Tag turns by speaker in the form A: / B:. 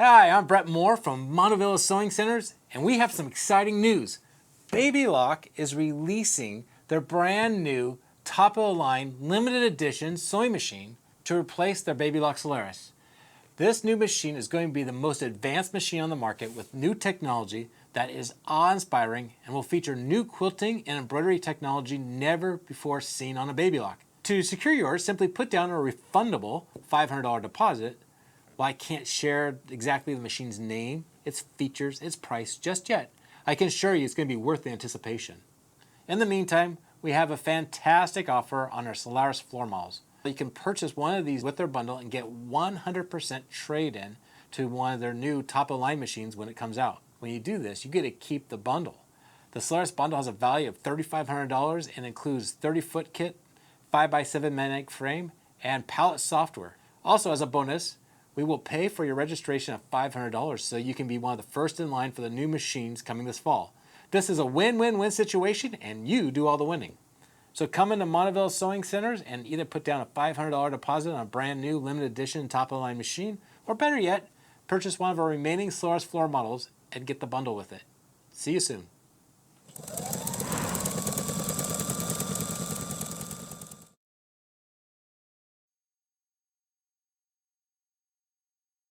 A: Hi, I'm Brett Moore from Montavilla Sewing Centers, and we have some exciting news. Baby Lock is releasing their brand new top-of-the-line limited edition sewing machine to replace their Baby Lock Solaris. This new machine is going to be the most advanced machine on the market with new technology that is awe-inspiring and will feature new quilting and embroidery technology never before seen on a Baby Lock. To secure yours, simply put down a refundable $500 deposit. While I can't share exactly the machine's name, its features, its price just yet, I can assure you it's going to be worth the anticipation. In the meantime, we have a fantastic offer on our Solaris floor models. You can purchase one of these with their bundle and get 100% trade-in to one of their new top-of-the-line machines when it comes out. When you do this, you get to keep the bundle. The Solaris bundle has a value of $3,500 and includes 30-foot kit, 5x7 magnetic frame, and pallet software. Also, as a bonus, we will pay for your registration of $500 so you can be one of the first in line for the new machines coming this fall. This is a win-win-win situation and you do all the winning. So come into Montavilla Sewing Centers and either put down a $500 deposit on a brand new limited edition top-of-the-line machine, or better yet, purchase one of our remaining Solaris floor models and get the bundle with it. See you soon.